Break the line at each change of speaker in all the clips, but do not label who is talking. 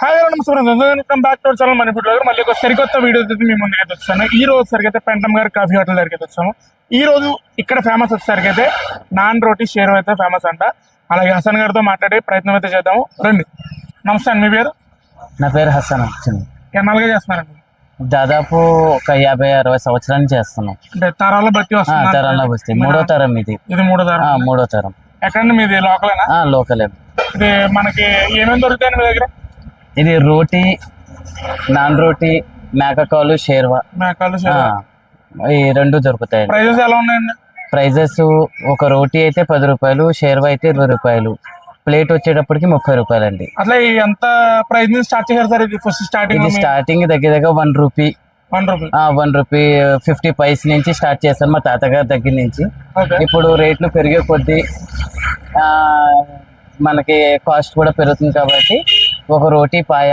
Hi నమస్కారం, welcome back to our channel money food blogger. మళ్ళీ ఒక సరికొత్త వీడియో మీ ముందుకైతే వచ్చాను. ఈ రోజు సరికైతే పెంటమ్ గారి కాఫీ హోటల్ దగ్గరికి అయితే వచ్చాము. ఈ రోజు ఇక్కడ ఫేమస్ వచ్చేసరికి అయితే నాన్ రోటీ షేర్ అయితే ఫేమస్ అంట. అలాగే హసన్ గారితో మాట్లాడే ప్రయత్నం అయితే చేద్దాము. రండి. నమస్తే అండి, మీ పేరు?
నా పేరు హసన్.
ఎన్నాళ్ళుగా చేస్తున్నారండి?
దాదాపు ఒక 50-60 సంవత్సరాల నుంచి చేస్తున్నాం.
అంటే తరాల బట్టి వస్తుంది.
తరాల బస్తీ మూడో తరం ఇది.
మూడో తరం.
మూడో తరం.
ఎక్కడండి మీది? లోకలేనా?
లోకలే.
ఇది మనకి ఏమేమి దొరుకుతాయండి మీ దగ్గర?
ఇది రోటీ, నాన్ రోటీ, మేకకాలు, షేర్వా, ఈ రెండు దొరుకుతాయి.
ప్రైజెస్ ఎలా ఉన్నాయండి?
ప్రైజెస్ ఒక రోటీ అయితే 10 రూపాయలు, షేర్వా అయితే 20 రూపాయలు, ప్లేట్ వచ్చేటప్పటికి 30 రూపాయలు అండి.
అట్లా ఎంత ప్రైస్ నుంచి స్టార్ట్ చేశారు సార్? ఇది ఫస్ట్ స్టార్టింగ్
దగ్గర 1 రూపీ
1
రూపీ 50 పైస్ నుంచి స్టార్ట్ చేస్తాను మా తాతగారి దగ్గర నుంచి. ఇప్పుడు రేట్లు పెరిగే కొద్దీ మనకి కాస్ట్ కూడా పెరుగుతుంది కాబట్టి ఒక రోటీ పాయ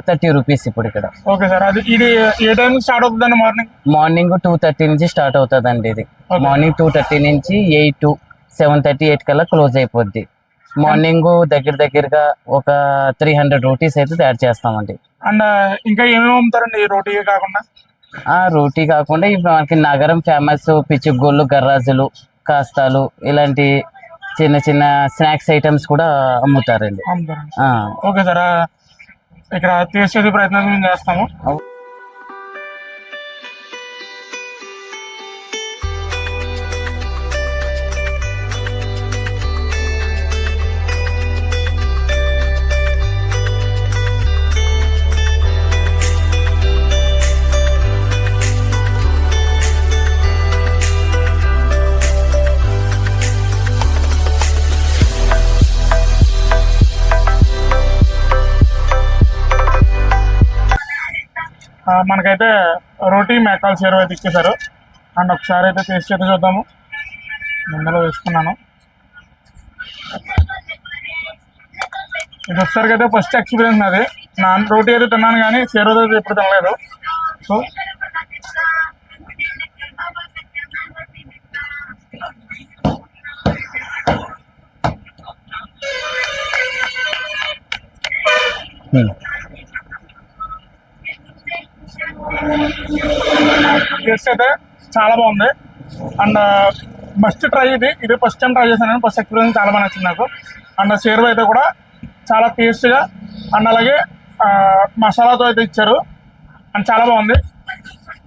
30 రూపీస్ ఇప్పుడు ఇక్కడ.
ఓకే సార్, అది ఇది ఏ టైం స్టార్ట్ అవుతుందండి?
మార్నింగ్ 2:30 నుంచి స్టార్ట్ అవుతుంది అండి. ఇది మార్నింగ్ 2:30 నుంచి 8 to 7:30, 8 కల్లా క్లోజ్ అయిపోద్ది. మార్నింగ్ దగ్గరగా ఒక 300 రోటీస్ అయితే తయారు చేస్తామండి.
అండ్ ఇంకా ఏమేమి అమ్ముతారండి రోటీ కాకుండా?
రోటీ కాకుండా ఇప్పుడు మనకి నగరం ఫేమస్ పిచ్చుగోళ్ళు, గర్రాజులు, కాస్తాలు, ఇలాంటి చిన్న చిన్న స్నాక్స్ ఐటమ్స్ కూడా అమ్ముతారండి.
ఓకే సార్, ఇక్కడ తీర్చేది ప్రయత్నం మేము చేస్తాము. మనకైతే రోటీ, మేకాల్, షేర్వా అయితే ఇచ్చేసారు. అండ్ ఒకసారి అయితే టేస్ట్ అయితే చూద్దాము. ముందులో వేసుకున్నాను. ఇది ఒకసారికి అయితే ఫస్ట్ ఎక్స్పీరియన్స్ నాది. నాన్ రోటీ అయితే తిన్నాను కానీ షేర్వా అయితే ఎప్పుడు తినలేదు. సో టేస్ట్ అయితే చాలా బాగుంది. అండ్ మస్ట్ ట్రై ఇది ఫస్ట్ టైం ట్రై చేశాను. ఫస్ట్ ఎక్స్పీరియన్స్ చాలా బాగా నచ్చింది నాకు. అండ్ షేర్వా అయితే కూడా చాలా టేస్ట్గా అండ్ అలాగే మసాలాతో అయితే ఇచ్చారు. అండ్ చాలా బాగుంది.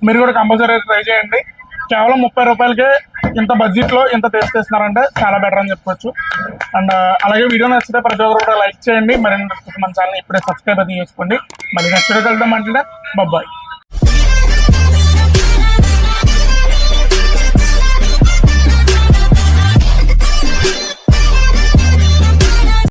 మీరు కూడా కంపల్సరీ ట్రై చేయండి. కేవలం 30 రూపాయలకే ఇంత బడ్జెట్లో ఇంత టేస్ట్ చేస్తున్నారంటే చాలా బెటర్ అని చెప్పుకోవచ్చు. అండ్ అలాగే వీడియో నచ్చితే ప్రతి ఒక్కరు కూడా లైక్ చేయండి. మరిన్ని మన ఛానల్ ఇప్పుడే సబ్స్క్రైబ్ అయితే చేసుకోండి. మళ్ళీ నెక్స్ట్ వీడియోకి వెళ్దాం అంటే బాయ్.